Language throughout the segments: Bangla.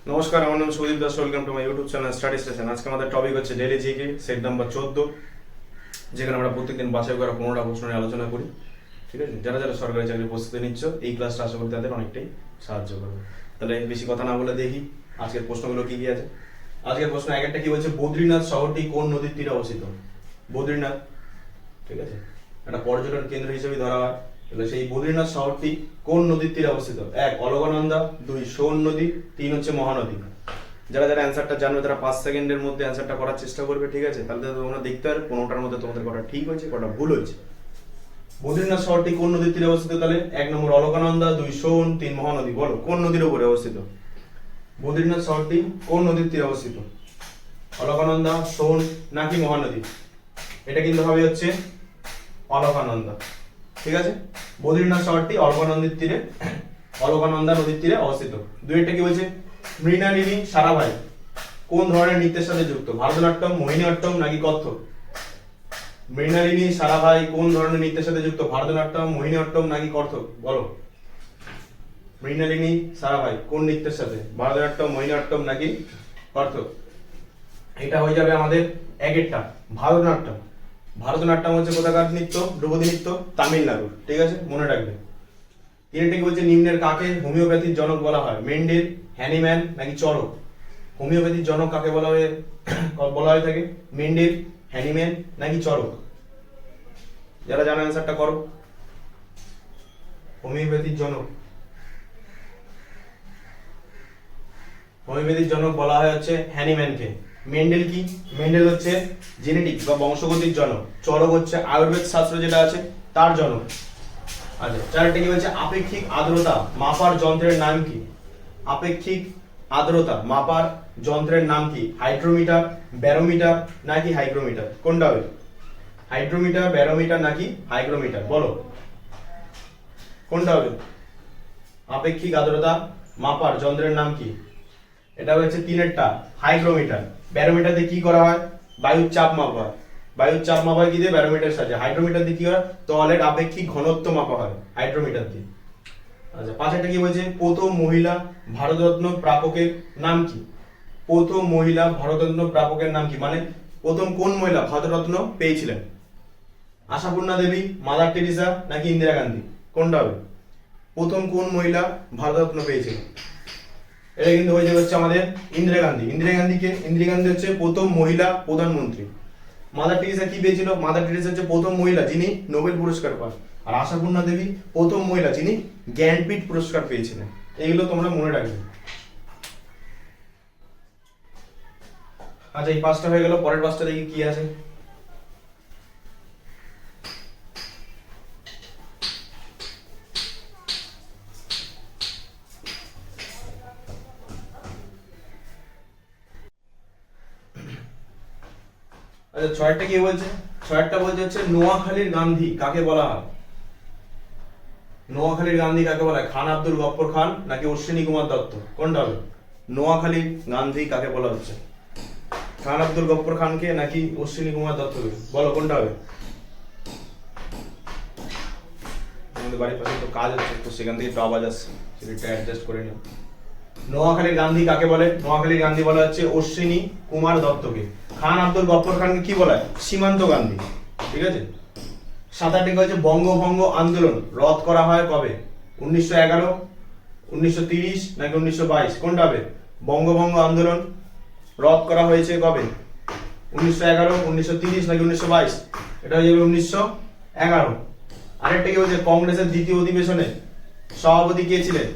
নমস্কার, আমার নাম Sudip Das. Welcome to my YouTube channel study station. আজকে আমাদের টপিক হচ্ছে ডেইলি জিকে সেট নাম্বার 14, যেখানে আমরা প্রত্যেকদিন বাছাই করা 15টা প্রশ্ন নিয়ে আলোচনা করি। ঠিক আছে, যারা যারা সরকারি চাকরির প্রস্তুতি নিচ্ছ, এই ক্লাসটা আশা করি তাদের অনেকটাই সাহায্য করবে। তাহলে বেশি কথা না বলে দেখি আজকের প্রশ্নগুলো কি কি আছে। আজকের প্রশ্ন এক একটা কি বলছে, বদ্রীনাথ শহরটি কোন নদীর তীরে অবস্থিত? বদ্রীনাথ, ঠিক আছে, একটা পর্যটন কেন্দ্র হিসেবে ধরা হয়। তাহলে সেই বদ্রীনাথ শহরটি কোন নদীর তীরে অবস্থিত? এক অলকানন্দা, দুই সোন নদী, তিন হচ্ছে মহানদী। যারা যারা অ্যান্সারটা জানবে তারা 5 সেকেন্ডের মধ্যে অ্যান্সারটা করার চেষ্টা করবে। ঠিক আছে, তাহলে তোমরা দেখতে পারবে কোনোটার মধ্যে তোমাদের কটা ঠিক হয়েছে, কটা ভুল হয়েছে। বদ্রীনাথ শহরটি কোন নদীর তীরে অবস্থিত? তাহলে এক নম্বর অলকানন্দা, দুই সোন, তিন মহানদী। বলো কোন নদীর উপরে অবস্থিত? বদ্রীনাথ শহরটি কোন নদীর তীরে অবস্থিত? অলকানন্দা, সোন নাকি মহানদী? এটা কিন্তু হবে হচ্ছে অলকানন্দা। ঠিক আছে, বদ্রীনাথ শহরটি অলকানন্দা নদীর তীরে অবস্থিত। দুইটা কি বলছে, মৃণালিনী সারাভাই কোন ধরনের নৃত্যের সাথে যুক্ত? ভারতনাট্যম, মোহিনীঅট্টম নাকি কত্থক? মৃণালিনী সারাভাই কোন ধরনের নৃত্যের সাথে যুক্ত? ভারতনাট্যম, মোহিনীঅট্টম নাকি কত্থক? বলো, মৃণালিনী সারাভাই কোন নৃত্যের সাথে? ভারতনাট্যম, মোহিনীঅট্টম নাকি কত্থক? এটা হয়ে যাবে আমাদের একেরটা ভারতনাট্যম। ভারতনাট্যম হচ্ছে কোথাকার নৃত্য? ধ্রুপদী নৃত্য, তামিলনাড়ু। ঠিক আছে, মনে রাখবে। তিনটে কি বলছে, নিম্নের কাকে হোমিওপ্যাথির জনক বলা হয়? মেন্ডেল, হ্যানিম্যান নাকি চরক? হোমিওপ্যাথির জনক কাকে বলা হয়ে থাকে? মেন্ডেল, হ্যানিম্যান নাকি চরক? যারা জানা অ্যান্সারটা করো। হোমিওপ্যাথির জনক বলা হয় হচ্ছে হ্যানিম্যানকে। মেন্ডেল কি? মেন্ডেল হচ্ছে জেনেটিক্স বা বংশগতির জনক। চরক হচ্ছে আয়ুর্বেদ শাস্ত্র যেটা আছে তার জনক। আচ্ছা, চারটে কি বলছে, আপেক্ষিক আর্দ্রতা মাপার যন্ত্রের নাম কি? আপেক্ষিক আর্দ্রতা মাপার যন্ত্রের নাম কি? হাইড্রোমিটার, ব্যারোমিটার নাকি হাইগ্রোমিটার? কোনটা হবে? হাইড্রোমিটার, ব্যারোমিটার নাকি হাইগ্রোমিটার? বলো কোনটা হবে? আপেক্ষিক আর্দ্রতা মাপার যন্ত্রের নাম কি? এটা হচ্ছে তিনেরটা হাইগ্রোমিটার। ব্যারোমিটার দিয়ে কি করা হয়? বায়ুর চাপ মাপা হয়। বায়ুর চাপ মাপা হয় কি দিয়ে? ব্যারোমিটার সাহায্যে। হাইড্রোমিটার দিয়ে কি হয়? তলের আপেক্ষিক ঘনত্ব মাপা হয় হাইড্রোমিটার দিয়ে। আচ্ছা, পাঁচটা কি বলছে, প্রথম মহিলা ভারতরত্ন প্রাপকের নাম কি? প্রথম মহিলা ভারতরত্ন প্রাপকের নাম কি, মানে প্রথম কোন মহিলা ভারতরত্ন পেয়েছিলেন? আশাপূর্ণা দেবী, মাদার টেরিসা নাকি ইন্দিরা গান্ধী? কোনটা হবে? প্রথম কোন মহিলা ভারতরত্ন পেয়েছিলেন? এটা কিন্তু হয়ে যাবে হচ্ছে আমাদের ইন্দিরা গান্ধী। ইন্দিরা গান্ধী হচ্ছে প্রথম মহিলা প্রধানমন্ত্রী। মাদার টেরিসা কি পেয়েছিল? মাদার টেরিসা হচ্ছে প্রথম মহিলা যিনি নোবেল পুরস্কার পান। আর আশাপূর্ণা দেবী প্রথম মহিলা যিনি জ্ঞানপীঠ পুরস্কার পেয়েছিলেন। এইগুলো তোমরা মনে রাখবে। আচ্ছা, এই পাঁচটা হয়ে গেল। পরের পাঁচটা দেখি কি আছে। আচ্ছা, ছয়টা কি বলছে? ছয়টা বলছে হচ্ছে নোয়াখালীর গান্ধী কাকে বলা হয়? নোয়াখালীর গান্ধী কাকে বলা হয়? খান আব্দুল গফফর খান নাকি অশ্বিনী কুমার দত্ত? কোনটা হবে? নোয়াখালীর গান্ধী কাকে বলা হচ্ছে? খান আব্দুল গফফর খানকে নাকি অশ্বিনী কুমার দত্তকে? বলো কোনটা হবে? আমাদের বাড়ির পাশে তো কাজ হচ্ছে, তো সেখান থেকে একটু আওয়াজ আসছে, সেটা অ্যাডজাস্ট করে নিও। নোয়াখালীর গান্ধী কাকে বলে? নোয়াখালীর গান্ধী বলা হচ্ছে অশ্বিনী কুমার দত্তকে। খান আব্দুল গফফর খানকে কি বলা হয়? সীমান্ত গান্ধী। ঠিক আছে। সাত আটটি হচ্ছে বঙ্গভঙ্গ আন্দোলন রদ করা হয় কবে? 1911, 1930 নাকি 1922? কোনটা হবে? বঙ্গভঙ্গ আন্দোলন রদ করা হয়েছে কবে? 1911, 1930 নাকি 1922? এটা হয়ে যাবে 1911। আরেকটা কি বলছে, কংগ্রেসের দ্বিতীয় অধিবেশনে সভাপতি কে ছিলেন?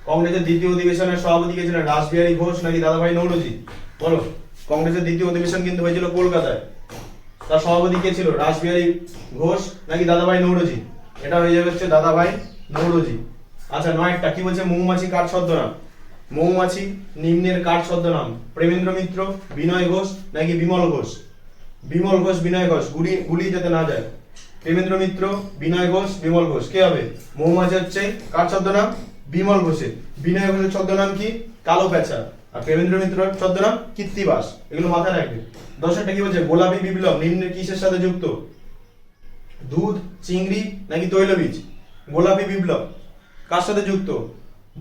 কংগ্রেসের দ্বিতীয় অধিবেশনের সভাপতি কে ছিলেন? রাসবিহারী ঘোষ নাকি দাদাভাই নৌরোজি? বলো, কংগ্রেসের দ্বিতীয় অধিবেশন কিন্তু হয়েছিল কলকাতায়। তার সভাপতি কে ছিল? রাসবিহারী ঘোষ নাকি দাদাভাই নৌরোজি? এটা হয়ে যাবে হচ্ছে দাদাভাই নৌরোজি। আচ্ছা, নয়টা কি বলছে, মৌমাছি কার ছদ্মনাম? মৌমাছি নিম্নের কার ছদ্মনাম? প্রেমেন্দ্র মিত্র, বিনয় ঘোষ নাকি বিমল ঘোষ? বিমল ঘোষ, বিনয় ঘোষ, গুলি যাতে না যায়। প্রেমেন্দ্র মিত্র, বিনয় ঘোষ, বিমল ঘোষ, কে হবে? মৌমাছি হচ্ছে কার ছদ্মনাম? বিমল ঘোষের। বিনয় ঘোষের ছদ্মনাম কি? কালো পেঁচা। আর প্রেমেন্দ্র মিত্রের ছদ্মনাম কীর্তিবাস। এগুলো মাথায় রাখবে। দশটা কি বলছে, গোলাপী বিপ্লব নিম্নের কিসের সাথে যুক্ত? দুধ, চিংড়ি নাকি তৈলবীজ? গোলাপী বিপ্লব কার সাথে যুক্ত?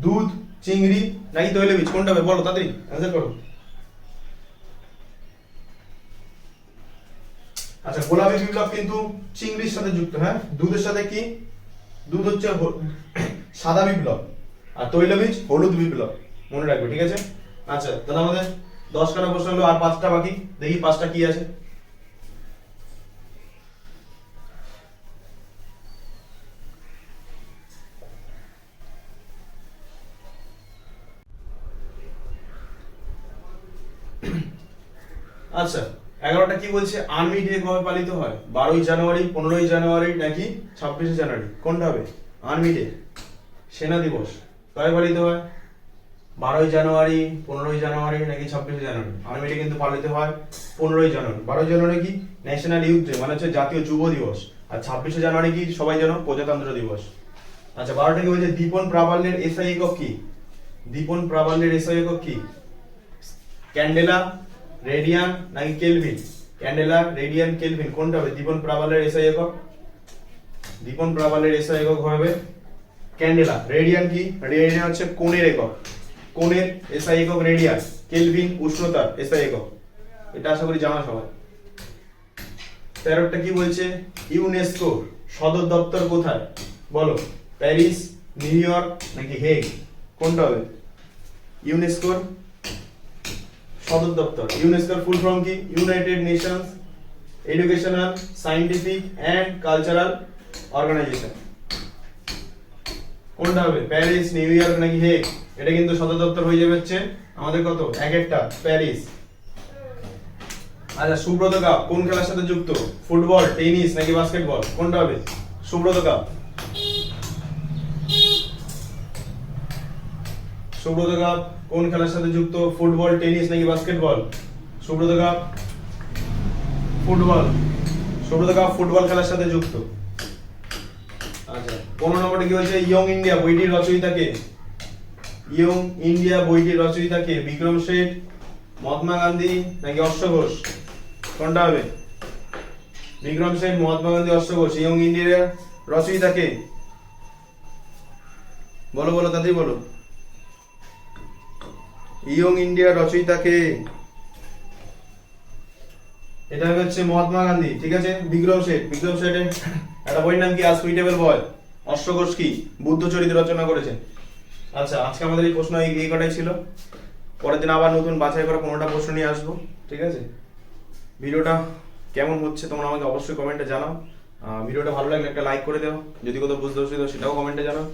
দুধ, চিংড়ি নাকি তৈলবীজ, কোনটা হবে বলো তাড়াতাড়ি অ্যানসার করো। আচ্ছা গোলাপি বিপ্লব কিন্তু চিংড়ির সাথে যুক্ত, হ্যাঁ। দুধের সাথে কি, দুধ হচ্ছে সাদা বিপ্লব, আর তৈলবীজ হলুদ বিপ্লব, মনে রাখবে, ঠিক আছে। আচ্ছা তাহলে আমাদের 10খানা প্রশ্ন হলো, আর 5টা বাকি, দেখি 5টা কি আছে। আচ্ছা 11টা কি বলছে, আর্মি ডে কবে পালিত হয়? 12ই জানুয়ারি, 15ই জানুয়ারি নাকি 26শে জানুয়ারি, কোনটা হবে? আর্মি ডে, সেনা দিবস কবে পালিত হয়? 12ই জানুয়ারি, 15ই জানুয়ারি নাকি 26শে জানুয়ারি? আর্মি ডে কিন্তু পালিত হয় 15ই জানুয়ারি। 12ই জানুয়ারি কি ন্যাশনাল ইউথ ডে, মানে হচ্ছে জাতীয় যুব দিবস, আর 26শে জানুয়ারি কি সবাই জানো প্রজাতন্ত্র দিবস। আচ্ছা 12টা কি বলছে, দীপন প্রাবল্যের এসআই একক কি? দীপন প্রাবল্যের এসআই একক কি? ক্যান্ডেলা, রেডিয়ান নাকি কেলভিন? ক্যান্ডেলা, রেডিয়ান, কেলভিন, কোনটা হবে দীপন প্রাবল্যের এসআই একক? দীপন প্রাবল্যের এসআই একক হবে ক্যান্ডেলা। রেডিয়ান কি? রেডিয়ান হচ্ছে কোণের একক, কোণের এসআই একক রেডিয়ান। কেলভিন উষ্ণতার এসআই একক, এটা আশা করি জানা সবাই। 13টা কি বলছে, ইউনেস্কো সদর দপ্তর কোথায় বলো? প্যারিস, নিউ ইয়র্ক নাকি হেগ, কোনটা হবে? ইউনেস্কোর সদর দপ্তর, ইউনেস্কোর ফুল ফর্ম কি? United Nations Educational, Scientific and Cultural Organisation, কোনটা হবে? প্যারিস, নিউ ইয়র্ক নাকি হেগ? এটা কিন্তু সদর দপ্তর হয়ে যাবে হচ্ছে আমাদের কত, এক একটা, প্যারিস। আচ্ছা সুব্রত কাপ কোন খেলার সাথে যুক্ত? ফুটবল, টেনিস নাকি বাস্কেটবল, কোনটা হবে? সুব্রত কাপ, সুব্রত কাপ কোন খেলার সাথে যুক্ত? ফুটবল, টেনিস নাকি basketball? Subrata cup football, Subrata cup football খেলার সাথে যুক্ত। আচ্ছা 15 নম্বরটা কি বলছে, ইয়ং ইন্ডিয়া বইটির রচয়িতা কে? ইয়ং ইন্ডিয়া বইটির রচয়িতা কে? বিক্রম শেঠ, মহাত্মা গান্ধী নাকি অশ্ব ঘোষ, কোনটা হবে? বিক্রম শেঠ, মহাত্মা গান্ধী, অশ্ব ঘোষ। ইয়ং ইন্ডিয়া রচয়িতা কে বলো, বলো তাড়াতাড়ি বলো। ইয়ং ইন্ডিয়া রচয়িতা কে? এটা হচ্ছে মহাত্মা গান্ধী, ঠিক আছে। বিক্রম শেঠ, বিক্রম শেঠের একটা বইয়ের নাম কি? আ সুইটেবল বয়। অশ্ব ঘোষ কি? বুদ্ধ চরিত রচনা করেছেন। আচ্ছা আজকে আমাদের এই প্রশ্ন এই কটাই ছিল। পরের দিন আবার নতুন বাছাই করা 15টা প্রশ্ন নিয়ে আসবো, ঠিক আছে। ভিডিওটা কেমন হচ্ছে তোমরা আমাকে অবশ্যই কমেন্টে জানাও। ভিডিওটা ভালো লাগলে একটা লাইক করে দাও, যদি কোথাও বুঝতে অসুবিধা হয় সেটাও কমেন্টে জানাও।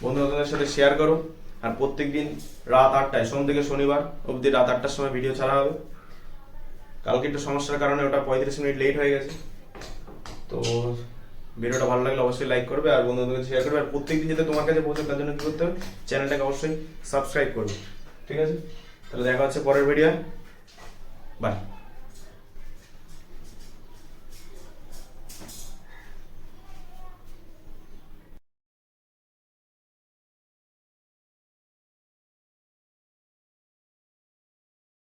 বন্ধু-বান্ধবদের সাথে শেয়ার করো। আর প্রত্যেকদিন রাত 8টায়, সোম থেকে শনিবার অবধি রাত 8টার সময় ভিডিও ছাড়া হবে। কালকে একটু সমস্যার কারণে ওটা 35 মিনিট লেট হয়ে গেছে। তো ভিডিওটা ভালো লাগলে অবশ্যই লাইক করবে আর বন্ধুদের শেয়ার করবে। আর প্রত্যেকদিন যাতে তোমার কাছে পৌঁছে তার জন্য কি করতে হবে, চ্যানেলটাকে অবশ্যই সাবস্ক্রাইব করবে, ঠিক আছে। তাহলে দেখা হচ্ছে পরের ভিডিও, বাই।